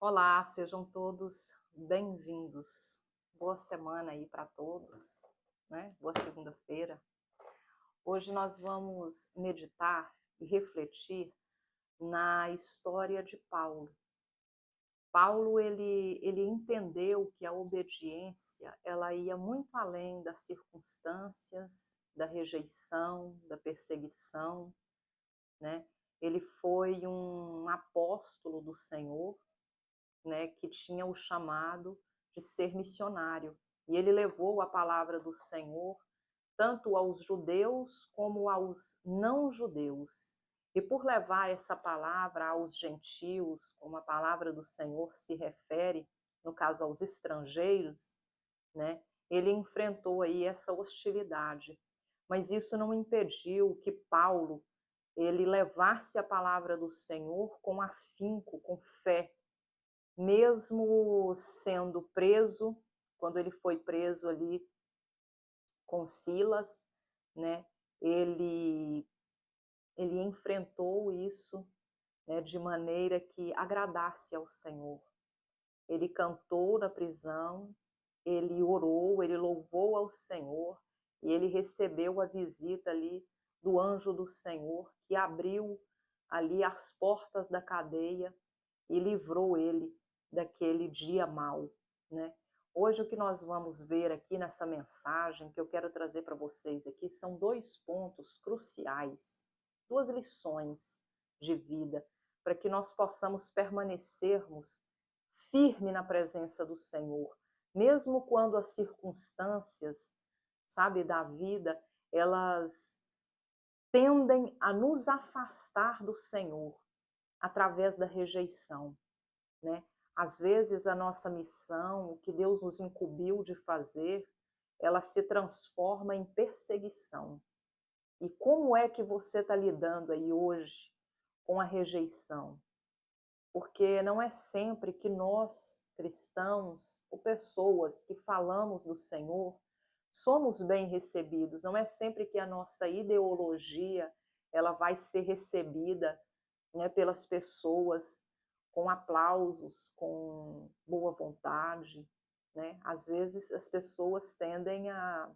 Olá, sejam todos bem-vindos. Boa semana aí para todos, né? Boa segunda-feira. Hoje nós vamos meditar e refletir na história de Paulo. Paulo, ele entendeu que a obediência, ela ia muito além das circunstâncias, da rejeição, da perseguição, né? Ele foi um apóstolo do Senhor, né, que tinha o chamado de ser missionário. E ele levou a palavra do Senhor tanto aos judeus como aos não-judeus. E por levar essa palavra aos gentios, como a palavra do Senhor se refere, no caso aos estrangeiros, né, ele enfrentou aí essa hostilidade. Mas isso não impediu que Paulo ele levasse a palavra do Senhor com afinco, com fé, mesmo sendo preso, quando ele foi preso ali com Silas, né, ele, ele enfrentou isso, né, de maneira que agradasse ao Senhor. Ele cantou na prisão, ele orou, ele louvou ao Senhor, e ele recebeu a visita ali do anjo do Senhor, que abriu ali as portas da cadeia e livrou ele daquele dia mau, né? Hoje o que nós vamos ver aqui nessa mensagem que eu quero trazer para vocês aqui são dois pontos cruciais, duas lições de vida, para que nós possamos permanecermos firme na presença do Senhor, mesmo quando as circunstâncias, sabe, da vida, elas tendem a nos afastar do Senhor através da rejeição, né? Às vezes a nossa missão, o que Deus nos incumbiu de fazer, ela se transforma em perseguição. E como é que você está lidando aí hoje com a rejeição? Porque não é sempre que nós, cristãos, ou pessoas que falamos do Senhor, somos bem recebidos. Não é sempre que a nossa ideologia ela vai ser recebida, né, pelas pessoas com aplausos, com boa vontade, né? Às vezes as pessoas tendem a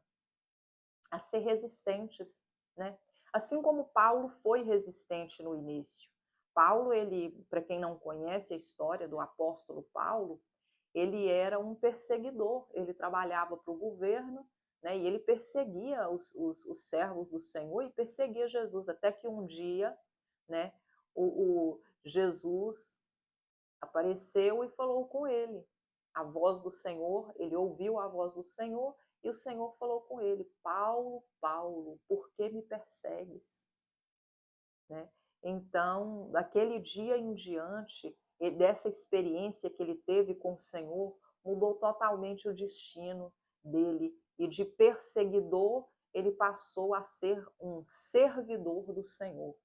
ser resistentes, né? Assim como Paulo foi resistente no início. Paulo, ele, para quem não conhece a história do apóstolo Paulo, ele era um perseguidor, ele trabalhava para o governo, né, e ele perseguia os servos do Senhor e perseguia Jesus, até que um dia, né, o Jesus apareceu e falou com ele. A voz do Senhor, ele ouviu a voz do Senhor e o Senhor falou com ele: Paulo, Paulo, por que me persegues? Né? Então, daquele dia em diante, e dessa experiência que ele teve com o Senhor, mudou totalmente o destino dele. E de perseguidor, ele passou a ser um servidor do Senhor.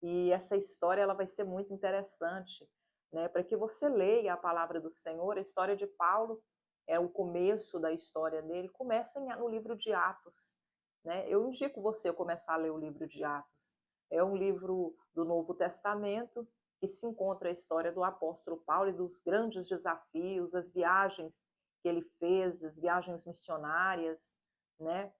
E essa história ela vai ser muito interessante, né, para que você leia a palavra do Senhor. A história de Paulo é o começo da história dele, começa no livro de Atos, né? Eu indico você começar a ler o livro de Atos. É um livro do Novo Testamento que se encontra a história do apóstolo Paulo e dos grandes desafios, as viagens que ele fez, as viagens missionárias, né?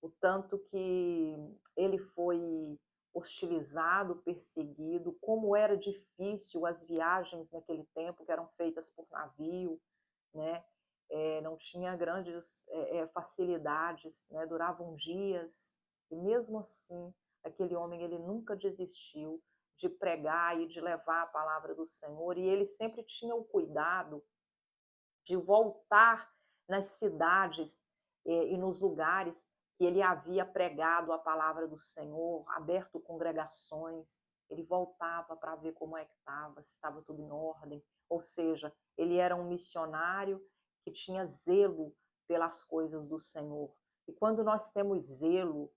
O tanto que ele foi hostilizado, perseguido, como era difícil as viagens naquele tempo, que eram feitas por navio, né? Não tinha grandes facilidades, né? Duravam dias, e mesmo assim, aquele homem ele nunca desistiu de pregar e de levar a palavra do Senhor, e ele sempre tinha o cuidado de voltar nas cidades e nos lugares que ele havia pregado a palavra do Senhor, aberto congregações, ele voltava para ver como é que estava, se estava tudo em ordem. Ou seja, ele era um missionário que tinha zelo pelas coisas do Senhor. E quando nós temos zelo,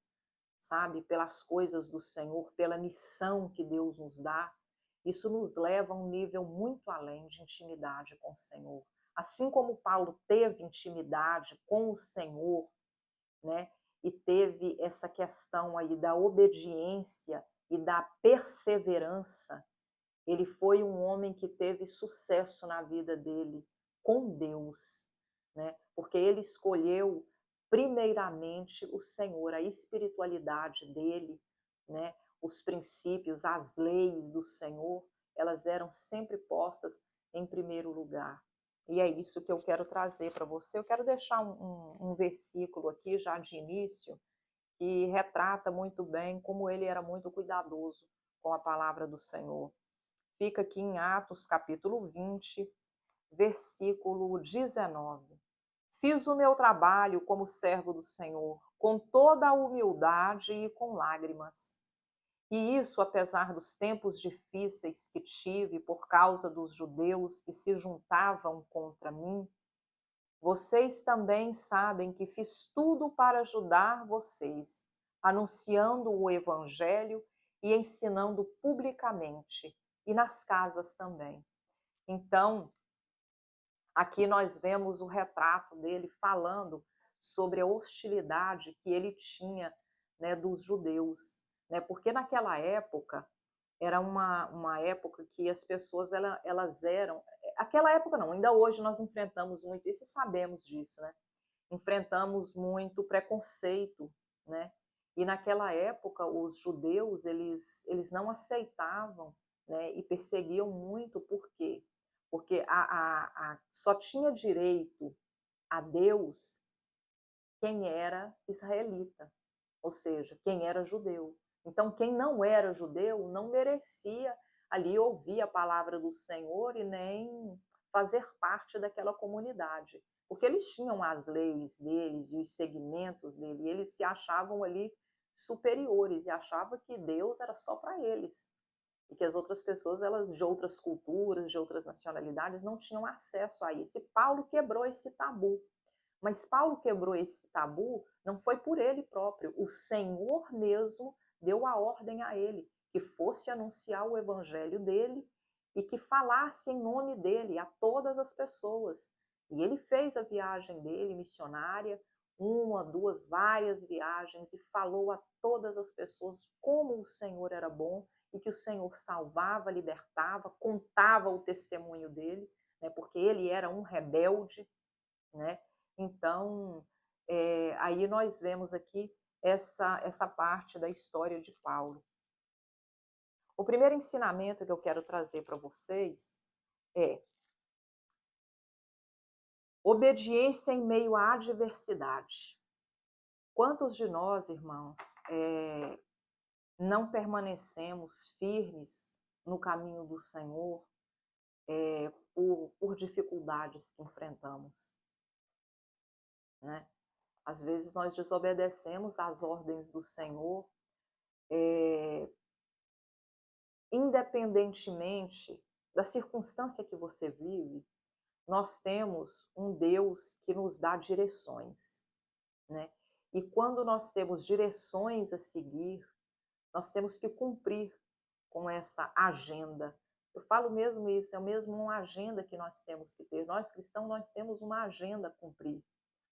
sabe, pelas coisas do Senhor, pela missão que Deus nos dá, isso nos leva a um nível muito além de intimidade com o Senhor. Assim como Paulo teve intimidade com o Senhor, né, e teve essa questão aí da obediência e da perseverança, Ele foi um homem que teve sucesso na vida dele com Deus, né? Porque ele escolheu primeiramente o Senhor, a espiritualidade dele, né? Os princípios, as leis do Senhor, elas eram sempre postas em primeiro lugar. E é isso que eu quero trazer para você. Eu quero deixar um versículo aqui já de início, que retrata muito bem como ele era muito cuidadoso com a palavra do Senhor. Fica aqui em Atos capítulo 20, versículo 19. Fiz o meu trabalho como servo do Senhor, com toda a humildade e com lágrimas. E isso apesar dos tempos difíceis que tive por causa dos judeus que se juntavam contra mim. Vocês também sabem que fiz tudo para ajudar vocês, anunciando o Evangelho e ensinando publicamente, e nas casas também. Então, aqui nós vemos o retrato dele falando sobre a hostilidade que ele tinha, né, dos judeus, né, porque naquela época era uma época que as pessoas elas eram, aquela época não, ainda hoje nós enfrentamos muito isso e sabemos disso, né? Enfrentamos muito preconceito, né? E naquela época os judeus eles não aceitavam, né? E perseguiam muito, por quê? Porque só tinha direito a Deus quem era israelita, ou seja, quem era judeu. Então, quem não era judeu não merecia ali ouvir a palavra do Senhor e nem fazer parte daquela comunidade, porque eles tinham as leis deles e os segmentos dele, e eles se achavam ali superiores e achavam que Deus era só para eles e que as outras pessoas, elas de outras culturas, de outras nacionalidades, não tinham acesso a isso. E Paulo quebrou esse tabu. Mas Paulo quebrou esse tabu não foi por ele próprio. O Senhor mesmo deu a ordem a ele que fosse anunciar o evangelho dele e que falasse em nome dele a todas as pessoas. E ele fez a viagem dele missionária, uma, duas, várias viagens, e falou a todas as pessoas como o Senhor era bom e que o Senhor salvava, libertava, contava o testemunho dele, né, porque ele era um rebelde, né? Então, aí nós vemos aqui essa parte da história de Paulo. O primeiro ensinamento que eu quero trazer para vocês é obediência em meio à adversidade. Quantos de nós, irmãos, não permanecemos firmes no caminho do Senhor por dificuldades que enfrentamos, né? Às vezes nós desobedecemos às ordens do Senhor, independentemente da circunstância que você vive, nós temos um Deus que nos dá direções, né? E quando nós temos direções a seguir, nós temos que cumprir com essa agenda. Eu falo mesmo isso, é mesmo uma agenda que nós temos que ter. Nós cristãos, nós temos uma agenda a cumprir.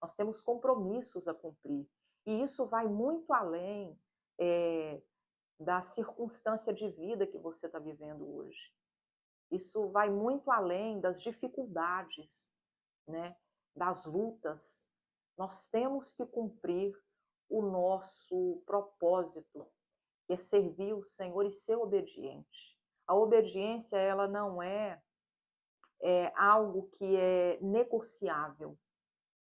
Nós temos compromissos a cumprir. E isso vai muito além da circunstância de vida que você está vivendo hoje. Isso vai muito além das dificuldades, né, das lutas. Nós temos que cumprir o nosso propósito, que é servir o Senhor e ser obediente. A obediência, ela não é algo que é negociável,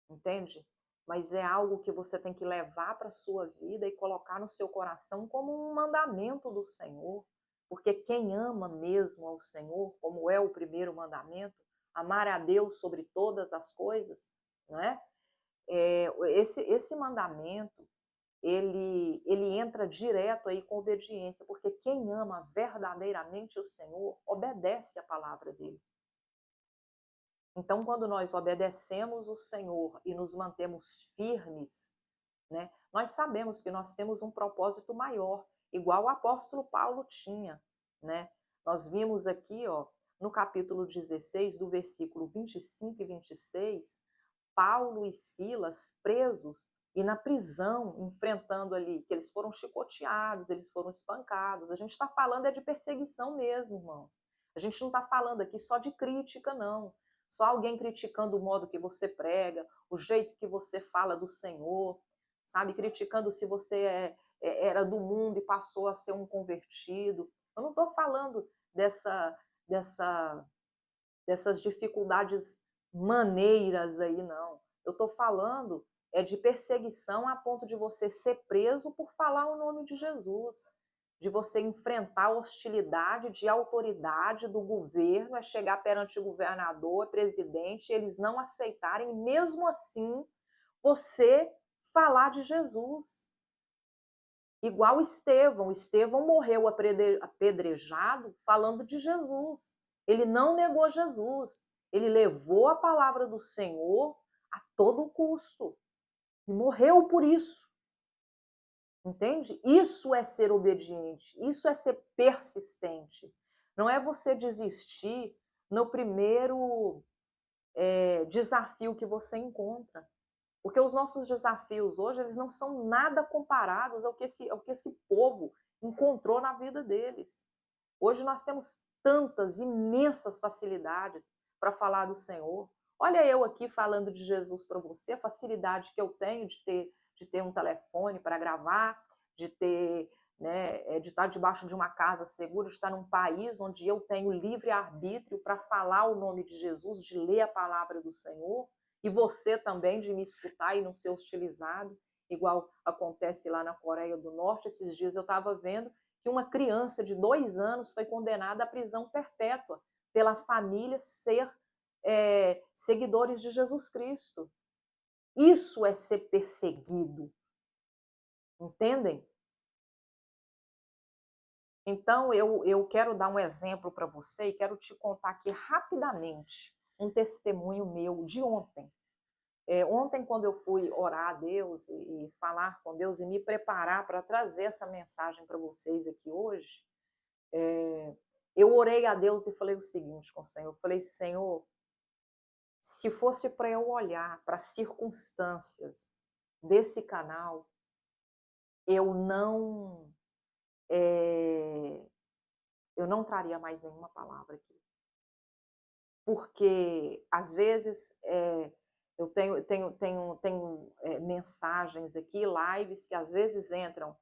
entende? Mas é algo que você tem que levar para a sua vida e colocar no seu coração como um mandamento do Senhor, porque quem ama mesmo ao Senhor, como é o primeiro mandamento, amar a Deus sobre todas as coisas, não é? Esse mandamento, ele entra direto aí com obediência, porque quem ama verdadeiramente o Senhor, obedece a palavra dele. Então, quando nós obedecemos o Senhor e nos mantemos firmes, né, nós sabemos que nós temos um propósito maior, igual o apóstolo Paulo tinha, né? Nós vimos aqui, ó, no capítulo 16, do versículo 25 e 26, Paulo e Silas presos e na prisão, enfrentando ali, que eles foram chicoteados, eles foram espancados. A gente está falando de perseguição mesmo, irmãos. A gente não está falando aqui só de crítica, não. Só alguém criticando o modo que você prega, o jeito que você fala do Senhor, sabe? Criticando se você era do mundo e passou a ser um convertido. Eu não estou falando dessa, dessas dificuldades maneiras aí, não. Eu estou falando de perseguição a ponto de você ser preso por falar o nome de Jesus, de você enfrentar a hostilidade de autoridade do governo, é chegar perante o governador, presidente, eles não aceitarem, mesmo assim, você falar de Jesus. Igual Estevão. Estevão morreu apedrejado falando de Jesus. Ele não negou Jesus. Ele levou a palavra do Senhor a todo custo. E morreu por isso. Entende? Isso é ser obediente. Isso é ser persistente. Não é você desistir no primeiro desafio que você encontra. Porque os nossos desafios hoje, eles não são nada comparados ao que esse povo encontrou na vida deles. Hoje nós temos tantas, imensas facilidades para falar do Senhor. Olha eu aqui falando de Jesus para você, a facilidade que eu tenho de ter um telefone para gravar, de ter, né, de estar debaixo de uma casa segura, de estar num país onde eu tenho livre arbítrio para falar o nome de Jesus, de ler a palavra do Senhor. E você também de me escutar e não ser hostilizado, igual acontece lá na Coreia do Norte. Esses dias eu estava vendo que uma criança de 2 anos foi condenada à prisão perpétua pela família ser seguidores de Jesus Cristo. Isso é ser perseguido. Entendem? Então, eu quero dar um exemplo para você e quero te contar aqui rapidamente um testemunho meu de ontem. Ontem, quando eu fui orar a Deus e falar com Deus e me preparar para trazer essa mensagem para vocês aqui hoje, eu orei a Deus e falei o seguinte com o Senhor. Eu falei, Senhor, se fosse para eu olhar para as circunstâncias desse canal, eu não traria mais nenhuma palavra aqui. Porque, às vezes, eu tenho mensagens aqui, lives, que às vezes entram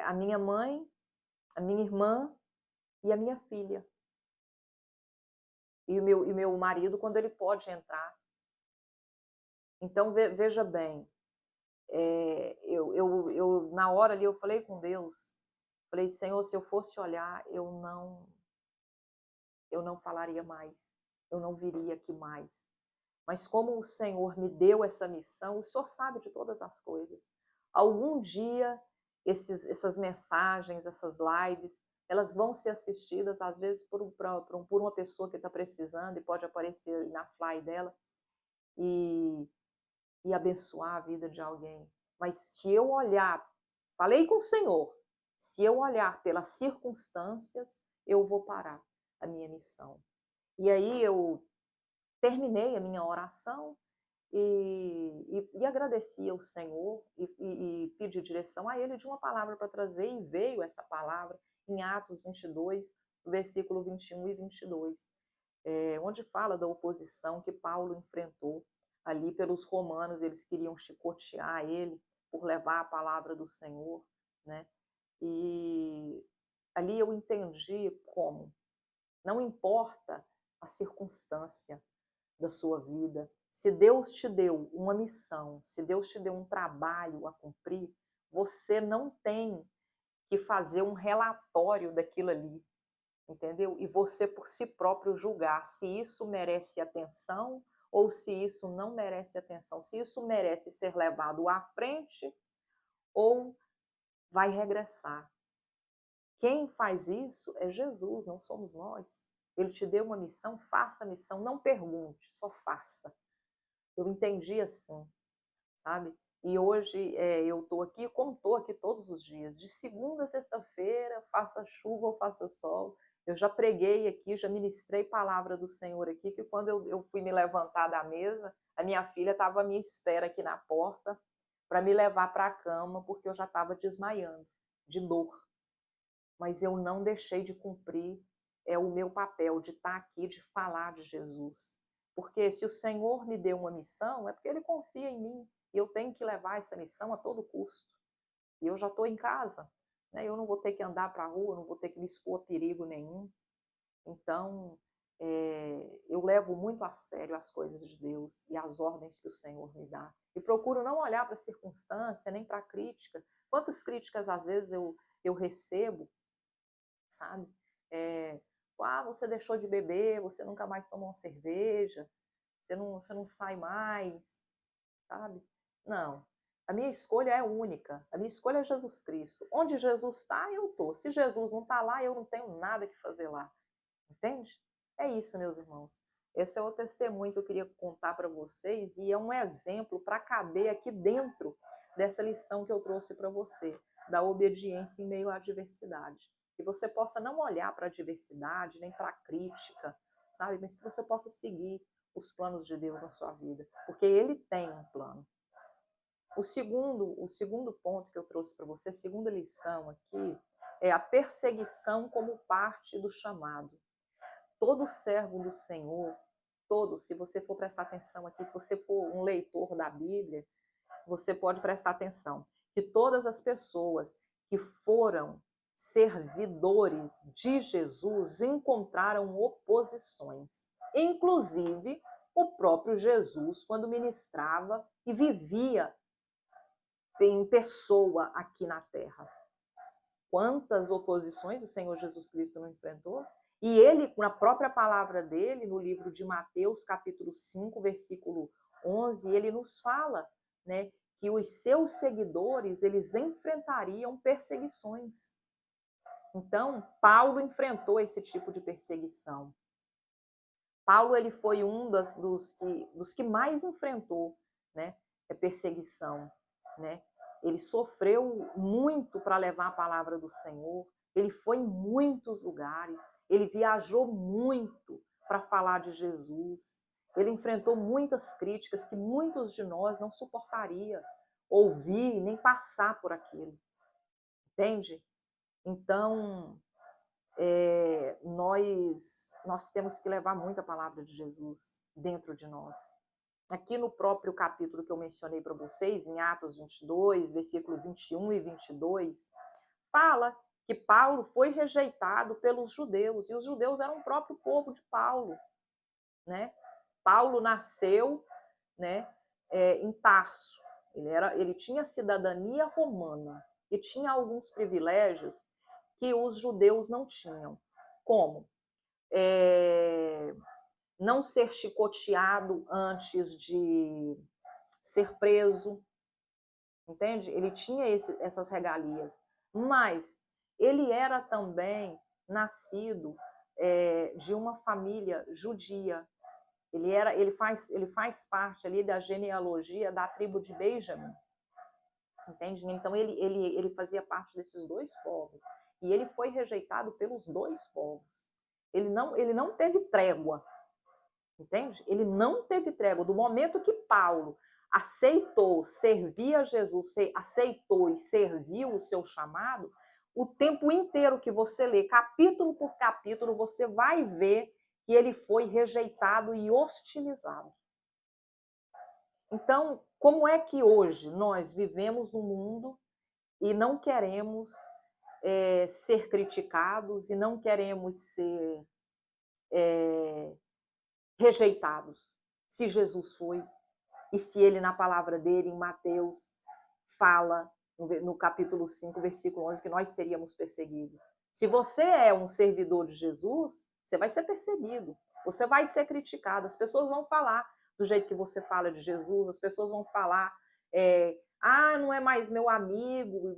a minha mãe, a minha irmã e a minha filha. E o meu marido, quando ele pode entrar. Então, veja bem, eu na hora ali, eu falei com Deus, falei, Senhor, se eu fosse olhar, eu não falaria mais, eu não viria aqui mais. Mas como o Senhor me deu essa missão, o Senhor sabe de todas as coisas. Algum dia, essas mensagens, essas lives, elas vão ser assistidas, às vezes, por uma pessoa que está precisando e pode aparecer na fly dela e abençoar a vida de alguém. Mas se eu olhar, falei com o Senhor, se eu olhar pelas circunstâncias, eu vou parar a minha missão. E aí eu terminei a minha oração e agradeci ao Senhor e pedi direção a Ele de uma palavra para trazer, e veio essa palavra em Atos 22, versículo 21 e 22, onde fala da oposição que Paulo enfrentou ali pelos romanos. Eles queriam chicotear ele por levar a palavra do Senhor, né? E ali eu entendi como não importa a circunstância da sua vida, se Deus te deu uma missão, se Deus te deu um trabalho a cumprir, você não tem que fazer um relatório daquilo ali, entendeu? E você por si próprio julgar se isso merece atenção ou se isso não merece atenção, se isso merece ser levado à frente ou vai regressar. Quem faz isso é Jesus, não somos nós. Ele te deu uma missão, faça a missão, não pergunte, só faça. Eu entendi assim, sabe? E hoje eu estou aqui, como estou aqui todos os dias, de segunda a sexta-feira, faça chuva ou faça sol. Eu já preguei aqui, já ministrei palavra do Senhor aqui, que quando eu fui me levantar da mesa, a minha filha estava à minha espera aqui na porta para me levar para a cama, porque eu já estava desmaiando, de dor. Mas eu não deixei de cumprir é o meu papel de estar aqui, de falar de Jesus. Porque se o Senhor me deu uma missão, é porque Ele confia em mim. E eu tenho que levar essa missão a todo custo. E eu já estou em casa, né? Eu não vou ter que andar para a rua, não vou ter que me expor a perigo nenhum. Então, eu levo muito a sério as coisas de Deus e as ordens que o Senhor me dá. E procuro não olhar para a circunstância, nem para a crítica. Quantas críticas, às vezes, eu recebo, sabe? Você deixou de beber, você nunca mais tomou uma cerveja, você não sai mais, sabe? Não. A minha escolha é única. A minha escolha é Jesus Cristo. Onde Jesus está, eu estou. Se Jesus não está lá, eu não tenho nada que fazer lá. Entende? É isso, meus irmãos. Esse é o testemunho que eu queria contar para vocês e é um exemplo para caber aqui dentro dessa lição que eu trouxe para você, da obediência em meio à adversidade. Que você possa não olhar para a adversidade, nem para a crítica, sabe? Mas que você possa seguir os planos de Deus na sua vida, porque Ele tem um plano. O segundo ponto que eu trouxe para você, a segunda lição aqui, é a perseguição como parte do chamado. Todo servo do Senhor, se você for prestar atenção aqui, se você for um leitor da Bíblia, você pode prestar atenção que todas as pessoas que foram servidores de Jesus encontraram oposições. Inclusive, o próprio Jesus, quando ministrava e vivia em pessoa aqui na terra. Quantas oposições o Senhor Jesus Cristo não enfrentou? E ele, na própria palavra dele, no livro de Mateus, capítulo 5, versículo 11, ele nos fala, né, que os seus seguidores, eles enfrentariam perseguições. Então, Paulo enfrentou esse tipo de perseguição. Paulo, ele foi um dos que mais enfrentou, né, perseguição, né? Ele sofreu muito para levar a palavra do Senhor, ele foi em muitos lugares, ele viajou muito para falar de Jesus, ele enfrentou muitas críticas que muitos de nós não suportaria ouvir nem passar por aquilo, entende? Então, nós temos que levar muito a palavra de Jesus dentro de nós. Aqui no próprio capítulo que eu mencionei para vocês, em Atos 22, versículo 21 e 22, fala que Paulo foi rejeitado pelos judeus, e os judeus eram o próprio povo de Paulo, né? Paulo nasceu, né, em Tarso, ele tinha cidadania romana e tinha alguns privilégios que os judeus não tinham, como não ser chicoteado antes de ser preso, entende? Ele tinha essas regalias, mas ele era também nascido de uma família judia. Ele faz parte ali da genealogia da tribo de Benjamim, entende? Então ele fazia parte desses dois povos e ele foi rejeitado pelos dois povos. Ele não teve trégua, entende? Ele não teve trégua. Do momento que Paulo aceitou servir a Jesus, aceitou e serviu o seu chamado, o tempo inteiro que você lê, capítulo por capítulo, você vai ver que ele foi rejeitado e hostilizado. Então, como é que hoje nós vivemos no mundo e não queremos ser criticados e não queremos ser rejeitados, se Jesus foi, e se ele, na palavra dele, em Mateus, fala, no capítulo 5, versículo 11, que nós seríamos perseguidos. Se você é um servidor de Jesus, você vai ser perseguido, você vai ser criticado, as pessoas vão falar do jeito que você fala de Jesus, as pessoas vão falar, não é mais meu amigo,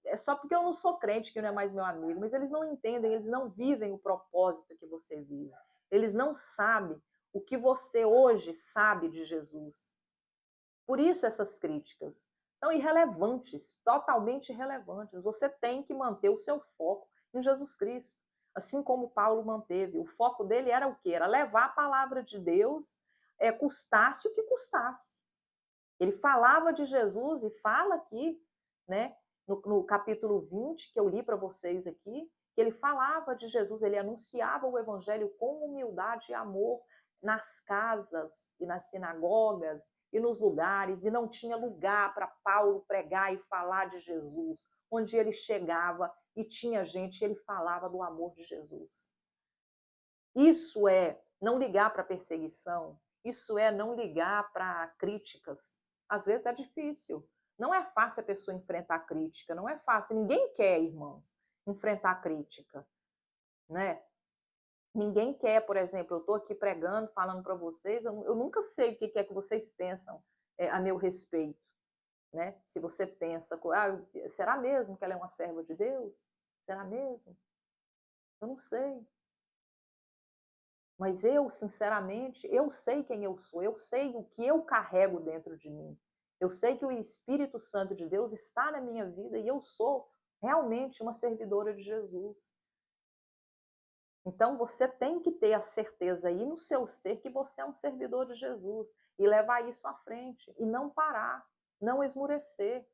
é só porque eu não sou crente que não é mais meu amigo, mas eles não entendem, eles não vivem o propósito que você vive. Eles não sabem o que você hoje sabe de Jesus. Por isso essas críticas são irrelevantes, totalmente irrelevantes. Você tem que manter o seu foco em Jesus Cristo, assim como Paulo manteve. O foco dele era o quê? Era levar a palavra de Deus, custasse o que custasse. Ele falava de Jesus e fala aqui, né, no capítulo 20, que eu li para vocês aqui, que ele falava de Jesus, ele anunciava o evangelho com humildade e amor nas casas e nas sinagogas e nos lugares, e não tinha lugar para Paulo pregar e falar de Jesus. Onde ele chegava e tinha gente, ele falava do amor de Jesus. Isso é não ligar para perseguição, isso é não ligar para críticas. Às vezes é difícil. Não é fácil a pessoa enfrentar a crítica, não é fácil. Ninguém quer, irmãos, enfrentar a crítica, né? Ninguém quer, por exemplo, eu estou aqui pregando, falando para vocês, eu nunca sei o que é que vocês pensam a meu respeito, né? Se você pensa, será mesmo que ela é uma serva de Deus? Será mesmo? Eu não sei. Mas eu, sinceramente, eu sei quem eu sou, eu sei o que eu carrego dentro de mim. Eu sei que o Espírito Santo de Deus está na minha vida e eu sou realmente uma servidora de Jesus. Então você tem que ter a certeza aí no seu ser que você é um servidor de Jesus e levar isso à frente e não parar, não esmurecer.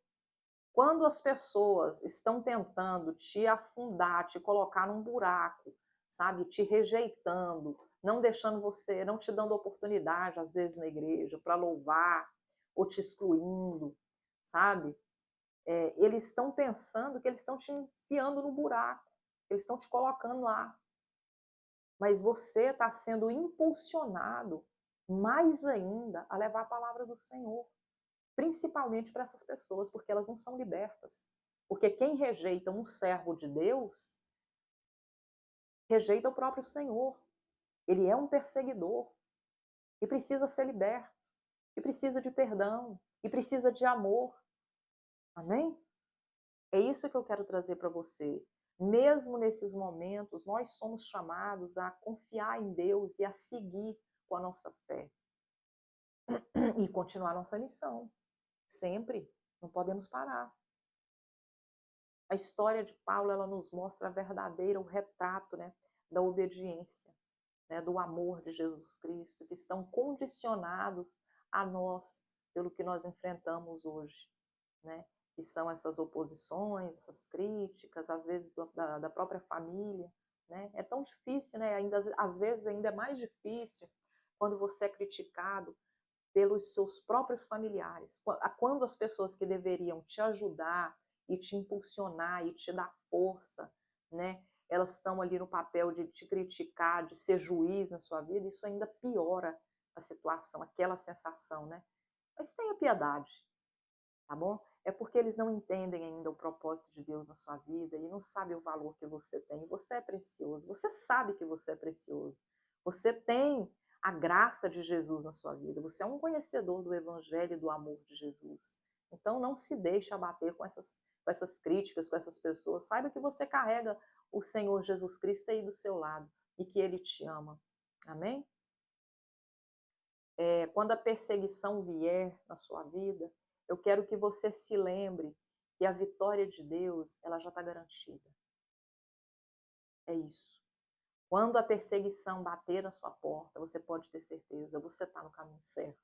Quando as pessoas estão tentando te afundar, te colocar num buraco, sabe, te rejeitando, não deixando você, não te dando oportunidade, às vezes, na igreja, para louvar, ou te excluindo, sabe? Eles estão pensando que eles estão te enfiando no buraco, eles estão te colocando lá. Mas você está sendo impulsionado mais ainda a levar a palavra do Senhor, principalmente para essas pessoas, porque elas não são libertas. Porque quem rejeita um servo de Deus, rejeita o próprio Senhor. Ele é um perseguidor e precisa ser liberto, e precisa de perdão, e precisa de amor. Amém? É isso que eu quero trazer para você. Mesmo nesses momentos, nós somos chamados a confiar em Deus e a seguir com a nossa fé. E continuar nossa missão. Sempre. Não podemos parar. A história de Paulo, ela nos mostra a verdadeira, o retrato, né, da obediência, né, do amor de Jesus Cristo, que estão condicionados a nós pelo que nós enfrentamos hoje, né? Que são essas oposições, essas críticas, às vezes da própria família, né? É tão difícil, né? Ainda, às vezes ainda é mais difícil quando você é criticado pelos seus próprios familiares, quando as pessoas que deveriam te ajudar e te impulsionar e te dar força, né? Elas estão ali no papel de te criticar, de ser juiz na sua vida, isso ainda piora a situação, aquela sensação, né? Mas tenha piedade, tá bom? É porque eles não entendem ainda o propósito de Deus na sua vida e não sabem o valor que você tem. Você é precioso, você sabe que você é precioso. Você tem a graça de Jesus na sua vida. Você é um conhecedor do evangelho e do amor de Jesus. Então não se deixe abater com essas críticas, com essas pessoas. Saiba que você carrega o Senhor Jesus Cristo aí do seu lado e que Ele te ama. Amém? Quando a perseguição vier na sua vida, eu quero que você se lembre que a vitória de Deus, ela já está garantida. É isso. Quando a perseguição bater na sua porta, você pode ter certeza, você está no caminho certo.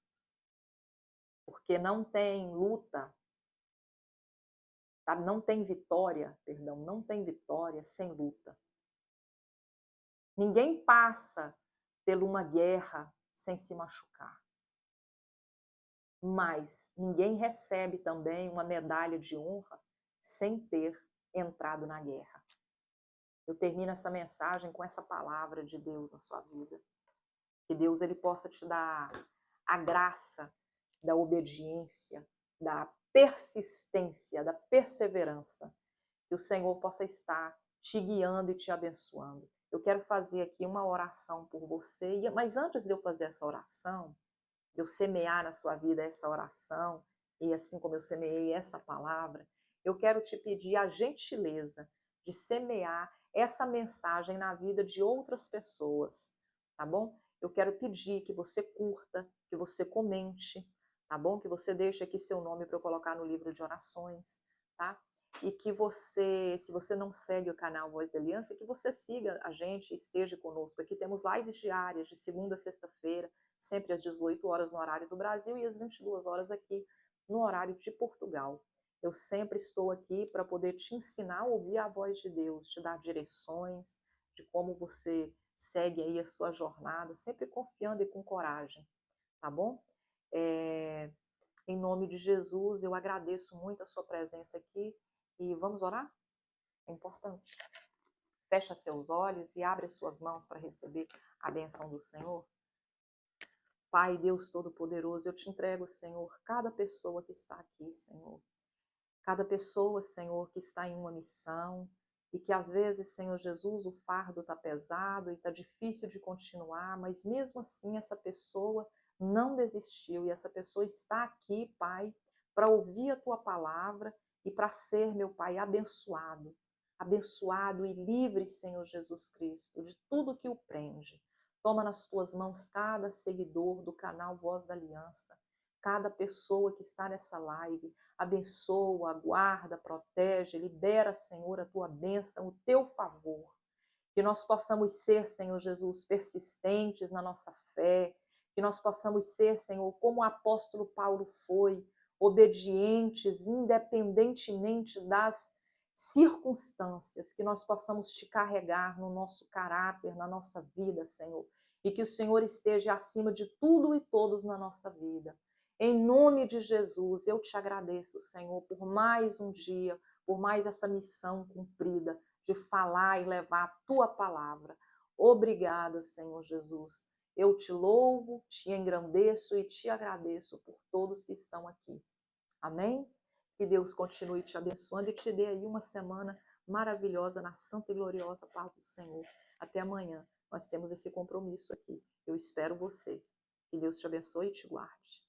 Porque não tem luta, sabe? Não tem vitória, perdão, não tem vitória sem luta. Ninguém passa por uma guerra sem se machucar. Mas ninguém recebe também uma medalha de honra sem ter entrado na guerra. Eu termino essa mensagem com essa palavra de Deus na sua vida. Que Deus ele possa te dar a graça da obediência, da persistência, da perseverança. Que o Senhor possa estar te guiando e te abençoando. Eu quero fazer aqui uma oração por você, mas antes de eu fazer essa oração, de eu semear na sua vida essa oração, e assim como eu semeei essa palavra, eu quero te pedir a gentileza de semear essa mensagem na vida de outras pessoas, tá bom? Eu quero pedir que você curta, que você comente, tá bom? Que você deixe aqui seu nome para eu colocar no livro de orações, tá? E que você, se você não segue o canal Voz da Aliança, que você siga a gente, esteja conosco. Aqui temos lives diárias de segunda a sexta-feira, sempre às 18 horas no horário do Brasil e às 22 horas aqui no horário de Portugal. Eu sempre estou aqui para poder te ensinar a ouvir a voz de Deus, te dar direções de como você segue aí a sua jornada, sempre confiando e com coragem, tá bom? Em nome de Jesus, eu agradeço muito a sua presença aqui e vamos orar? É importante. Fecha seus olhos e abre suas mãos para receber a benção do Senhor. Pai, Deus Todo-Poderoso, eu te entrego, Senhor, cada pessoa que está aqui, Senhor. Cada pessoa, Senhor, que está em uma missão e que às vezes, Senhor Jesus, o fardo está pesado e está difícil de continuar, mas mesmo assim essa pessoa não desistiu e essa pessoa está aqui, Pai, para ouvir a Tua palavra e para ser, meu Pai, abençoado. Abençoado e livre, Senhor Jesus Cristo, de tudo que o prende. Toma nas Tuas mãos cada seguidor do canal Voz da Aliança, cada pessoa que está nessa live. Abençoa, guarda, protege, libera, Senhor, a Tua bênção, o Teu favor. Que nós possamos ser, Senhor Jesus, persistentes na nossa fé, que nós possamos ser, Senhor, como o apóstolo Paulo foi, obedientes, independentemente das circunstâncias, que nós possamos te carregar no nosso caráter, na nossa vida, Senhor, e que o Senhor esteja acima de tudo e todos na nossa vida. Em nome de Jesus, eu te agradeço, Senhor, por mais um dia, por mais essa missão cumprida, de falar e levar a Tua palavra. Obrigada, Senhor Jesus. Eu te louvo, te engrandeço e te agradeço por todos que estão aqui. Amém? Que Deus continue te abençoando e te dê aí uma semana maravilhosa na santa e gloriosa paz do Senhor. Até amanhã. Nós temos esse compromisso aqui. Eu espero você. Que Deus te abençoe e te guarde.